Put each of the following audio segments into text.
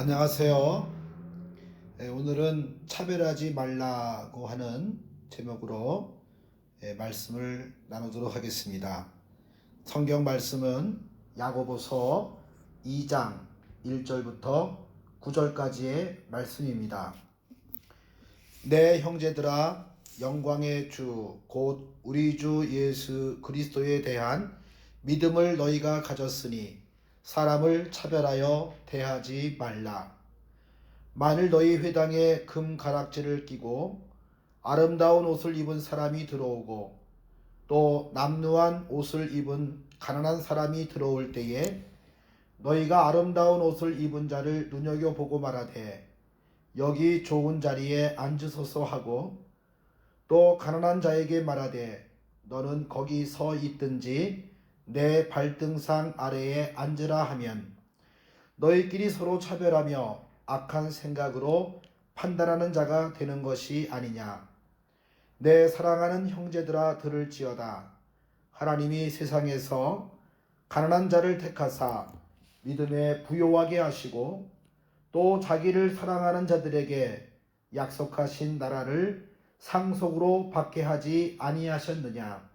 안녕하세요. 오늘은 차별하지 말라고 하는 제목으로 말씀을 나누도록 하겠습니다. 성경 말씀은 야고보서 2장 1절부터 9절까지의 말씀입니다. 내 형제들아, 영광의 주 곧 우리 주 예수 그리스도에 대한 믿음을 너희가 가졌으니 사람을 차별하여 대하지 말라. 만일 너희 회당에 금 가락지를 끼고 아름다운 옷을 입은 사람이 들어오고 또 남루한 옷을 입은 가난한 사람이 들어올 때에 너희가 아름다운 옷을 입은 자를 눈여겨보고 말하되 여기 좋은 자리에 앉으소서 하고 또 가난한 자에게 말하되 너는 거기 서 있든지 내 발등상 아래에 앉으라 하면 너희끼리 서로 차별하며 악한 생각으로 판단하는 자가 되는 것이 아니냐. 내 사랑하는 형제들아, 들을지어다. 하나님이 세상에서 가난한 자를 택하사 믿음에 부요하게 하시고 또 자기를 사랑하는 자들에게 약속하신 나라를 상속으로 받게 하지 아니하셨느냐.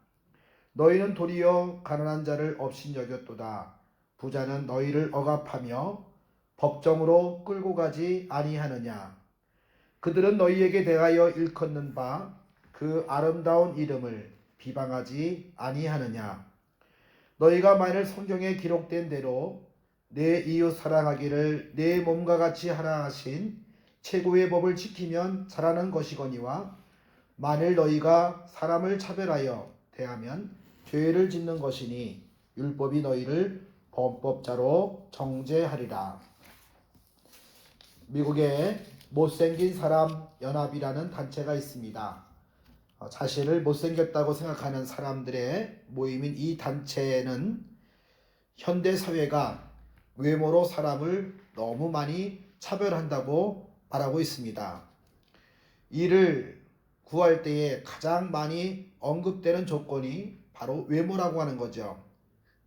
너희는 도리어 가난한 자를 업신여겼도다. 부자는 너희를 억압하며 법정으로 끌고 가지 아니하느냐. 그들은 너희에게 대하여 일컫는 바 그 아름다운 이름을 비방하지 아니하느냐. 너희가 만일 성경에 기록된 대로 내 이웃 사랑하기를 내 몸과 같이 하라 하신 최고의 법을 지키면 잘하는 것이거니와 만일 너희가 사람을 차별하여 대하면 죄를 짓는 것이니 율법이 너희를 범법자로 정죄하리라. 미국에 못생긴 사람 연합이라는 단체가 있습니다. 자신을 못생겼다고 생각하는 사람들의 모임인 이 단체는 현대 사회가 외모로 사람을 너무 많이 차별한다고 말하고 있습니다. 이를 구할 때에 가장 많이 언급되는 조건이 바로 외모라고 하는 거죠.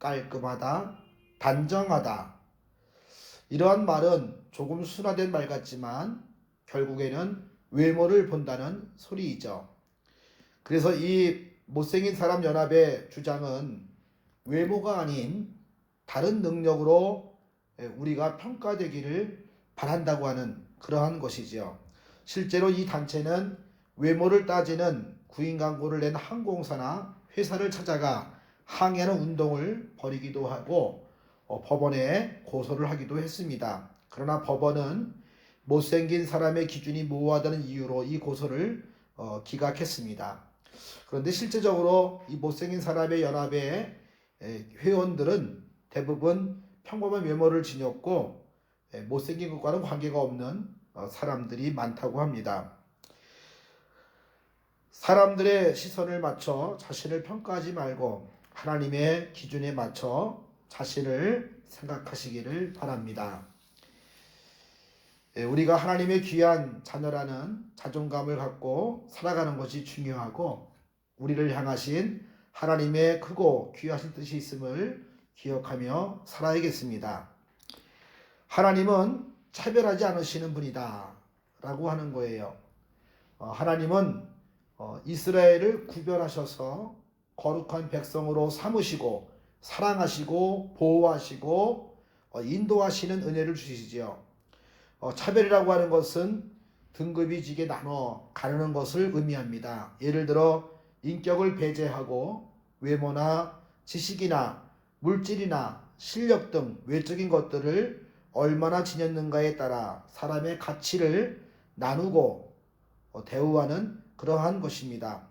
깔끔하다, 단정하다. 이러한 말은 조금 순화된 말 같지만 결국에는 외모를 본다는 소리이죠. 그래서 이 못생긴 사람 연합의 주장은 외모가 아닌 다른 능력으로 우리가 평가되기를 바란다고 하는 그러한 것이지요. 실제로 이 단체는 외모를 따지는 구인 광고를 낸 항공사나 회사를 찾아가 항의하는 운동을 벌이기도 하고 법원에 고소를 하기도 했습니다. 그러나 법원은 못생긴 사람의 기준이 모호하다는 이유로 이 고소를 기각했습니다. 그런데 실제적으로 이 못생긴 사람의 연합의 회원들은 대부분 평범한 외모를 지녔고 못생긴 것과는 관계가 없는 사람들이 많다고 합니다. 사람들의 시선을 맞춰 자신을 평가하지 말고 하나님의 기준에 맞춰 자신을 생각하시기를 바랍니다. 우리가 하나님의 귀한 자녀라는 자존감을 갖고 살아가는 것이 중요하고 우리를 향하신 하나님의 크고 귀하신 뜻이 있음을 기억하며 살아야겠습니다. 하나님은 차별하지 않으시는 분이다 라고 하는 거예요. 하나님은 이스라엘을 구별하셔서 거룩한 백성으로 삼으시고 사랑하시고 보호하시고 인도하시는 은혜를 주시지요. 차별이라고 하는 것은 등급이 지게 나눠 가르는 것을 의미합니다. 예를 들어 인격을 배제하고 외모나 지식이나 물질이나 실력 등 외적인 것들을 얼마나 지녔는가에 따라 사람의 가치를 나누고 대우하는 그러한 것입니다.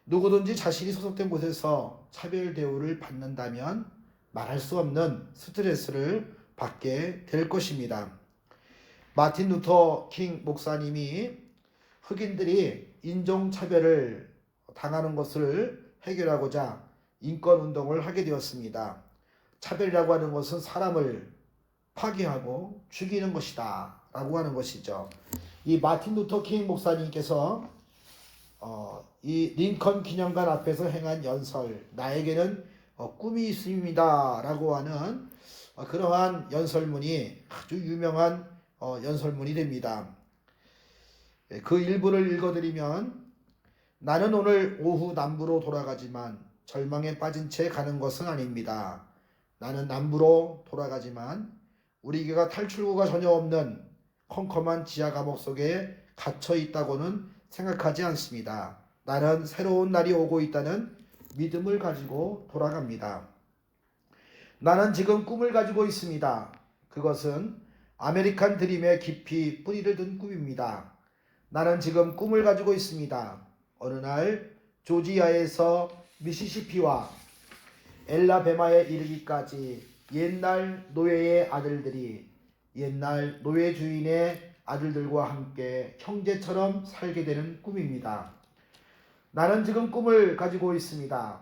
누구든지 자신이 소속된 곳에서 차별 대우를 받는다면 말할 수 없는 스트레스를 받게 될 것입니다. 마틴 루터 킹 목사님이 흑인들이 인종차별을 당하는 것을 해결하고자 인권운동을 하게 되었습니다. 차별이라고 하는 것은 사람을 파괴하고 죽이는 것이다 라고 하는 것이죠. 이 마틴 루터 킹 목사님께서 이 링컨 기념관 앞에서 행한 연설, 나에게는 꿈이 있습니다 라고 하는 그러한 연설문이 아주 유명한 연설문이 됩니다. 그 일부를 읽어드리면 나는 오늘 오후 남부로 돌아가지만 절망에 빠진 채 가는 것은 아닙니다. 나는 남부로 돌아가지만 우리가 탈출구가 전혀 없는 컴컴한 지하 감옥 속에 갇혀 있다고는 생각하지 않습니다. 나는 새로운 날이 오고 있다는 믿음을 가지고 돌아갑니다. 나는 지금 꿈을 가지고 있습니다. 그것은 아메리칸 드림에 깊이 뿌리를 둔 꿈입니다. 나는 지금 꿈을 가지고 있습니다. 어느 날 조지아에서 미시시피와 엘라베마에 이르기까지 옛날 노예의 아들들이 옛날 노예 주인의 아들들과 함께 형제처럼 살게 되는 꿈입니다. 나는 지금 꿈을 가지고 있습니다.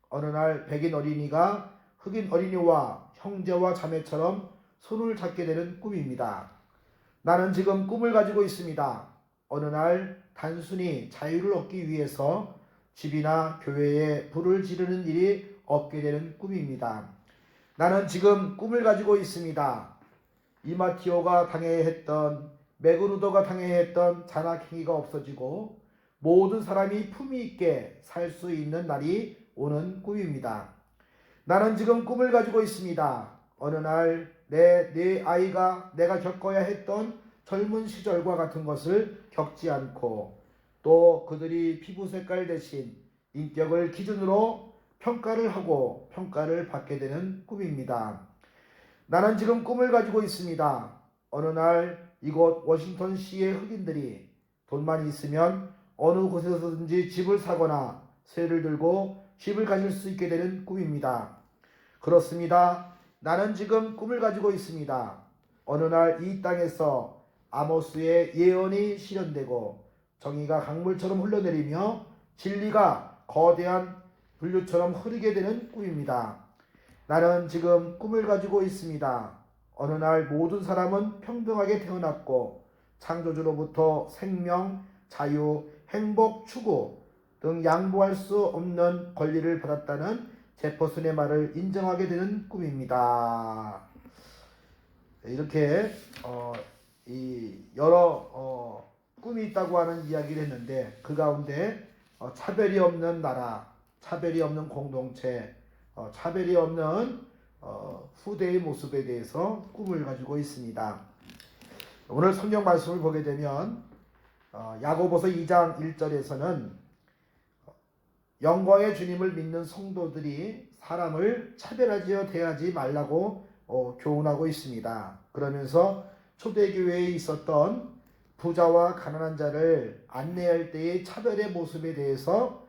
어느 날 백인 어린이가 흑인 어린이와 형제와 자매처럼 손을 잡게 되는 꿈입니다. 나는 지금 꿈을 가지고 있습니다. 어느 날 단순히 자유를 얻기 위해서 집이나 교회에 불을 지르는 일이 없게 되는 꿈입니다. 나는 지금 꿈을 가지고 있습니다. 이마티오가 당해야 했던, 맥그루더가 당해야 했던 잔악행위가 없어지고 모든 사람이 품위 있게 살 수 있는 날이 오는 꿈입니다. 나는 지금 꿈을 가지고 있습니다. 어느 날 내 아이가 내가 겪어야 했던 젊은 시절과 같은 것을 겪지 않고 또 그들이 피부 색깔 대신 인격을 기준으로 평가를 하고 평가를 받게 되는 꿈입니다. 나는 지금 꿈을 가지고 있습니다. 어느 날 이곳 워싱턴시의 흑인들이 돈만 있으면 어느 곳에서든지 집을 사거나 쇠를 들고 집을 가질 수 있게 되는 꿈입니다. 그렇습니다. 나는 지금 꿈을 가지고 있습니다. 어느 날 이 땅에서 아모스의 예언이 실현되고 정의가 강물처럼 흘러내리며 진리가 거대한 분류처럼 흐르게 되는 꿈입니다. 나는 지금 꿈을 가지고 있습니다. 어느 날 모든 사람은 평등하게 태어났고 창조주로부터 생명, 자유, 행복, 추구 등 양보할 수 없는 권리를 받았다는 제퍼슨의 말을 인정하게 되는 꿈입니다. 이렇게 여러 꿈이 있다고 하는 이야기를 했는데 그 가운데 차별이 없는 나라, 차별이 없는 공동체, 차별이 없는 후대의 모습에 대해서 꿈을 가지고 있습니다. 오늘 성경 말씀을 보게 되면 야고보서 2장 1절에서는 영광의 주님을 믿는 성도들이 사람을 차별하지 대하지 말라고 교훈하고 있습니다. 그러면서 초대교회에 있었던 부자와 가난한 자를 안내할 때의 차별의 모습에 대해서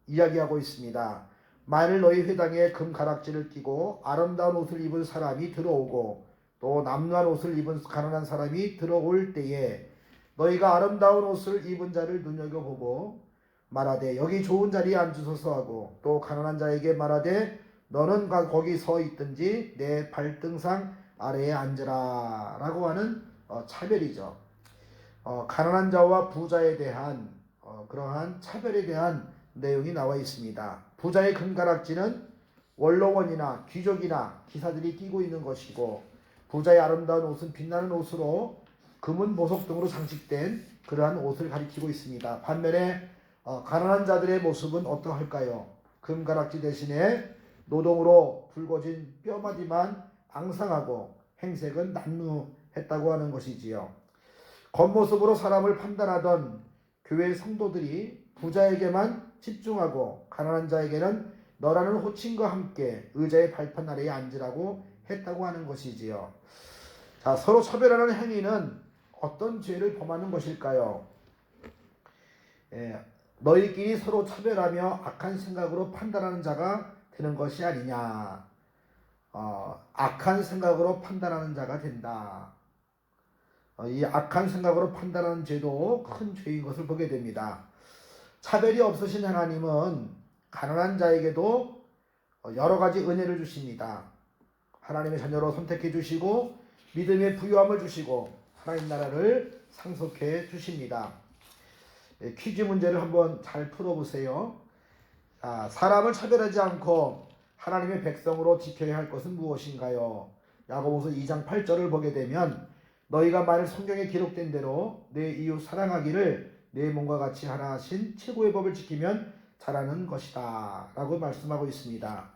이야기하고 있습니다. 만일 너희 회당에 금가락지를 끼고 아름다운 옷을 입은 사람이 들어오고 또 남루한 옷을 입은 가난한 사람이 들어올 때에 너희가 아름다운 옷을 입은 자를 눈여겨보고 말하되 여기 좋은 자리에 앉으소서 하고 또 가난한 자에게 말하되 너는 거기 서 있든지 내 발등상 아래에 앉으라 라고 하는 차별이죠. 가난한 자와 부자에 대한 그러한 차별에 대한 내용이 나와 있습니다. 부자의 금가락지는 원로원이나 귀족이나 기사들이 끼고 있는 것이고 부자의 아름다운 옷은 빛나는 옷으로 금은 보석 등으로 장식된 그러한 옷을 가리키고 있습니다. 반면에 가난한 자들의 모습은 어떠할까요? 금가락지 대신에 노동으로 붉어진 뼈마디만 앙상하고 행색은 남루했다고 하는 것이지요. 겉모습으로 사람을 판단하던 교회 성도들이 부자에게만 집중하고 가난한 자에게는 너라는 호칭과 함께 의자의 발판 아래에 앉으라고 했다고 하는 것이지요. 자, 서로 차별하는 행위는 어떤 죄를 범하는 것일까요? 너희끼리 서로 차별하며 악한 생각으로 판단하는 자가 되는 것이 아니냐. 악한 생각으로 판단하는 자가 된다. 이 악한 생각으로 판단하는 죄도 큰 죄인 것을 보게 됩니다. 차별이 없으신 하나님은 가난한 자에게도 여러 가지 은혜를 주십니다. 하나님의 자녀로 선택해 주시고 믿음의 부유함을 주시고 하나님 나라를 상속해 주십니다. 퀴즈 문제를 한번 잘 풀어보세요. 사람을 차별하지 않고 하나님의 백성으로 지켜야 할 것은 무엇인가요? 야고보서 2장 8절을 보게 되면 너희가 만일 성경에 기록된 대로 내 이웃 사랑하기를 내 몸과 같이 하라 하신 최고의 법을 지키면 잘하는 것이다 라고 말씀하고 있습니다.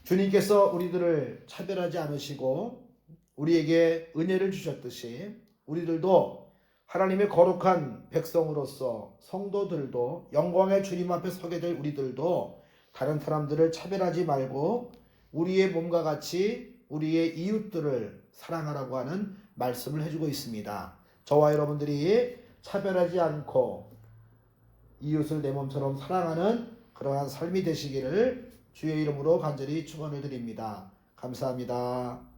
주님께서 우리들을 차별하지 않으시고 우리에게 은혜를 주셨듯이 우리들도 하나님의 거룩한 백성으로서 성도들도 영광의 주님 앞에 서게 될 우리들도 다른 사람들을 차별하지 말고 우리의 몸과 같이 우리의 이웃들을 사랑하라고 하는 말씀을 해주고 있습니다. 저와 여러분들이 차별하지 않고 이웃을 내 몸처럼 사랑하는 그러한 삶이 되시기를 주의 이름으로 간절히 축원을 드립니다. 감사합니다.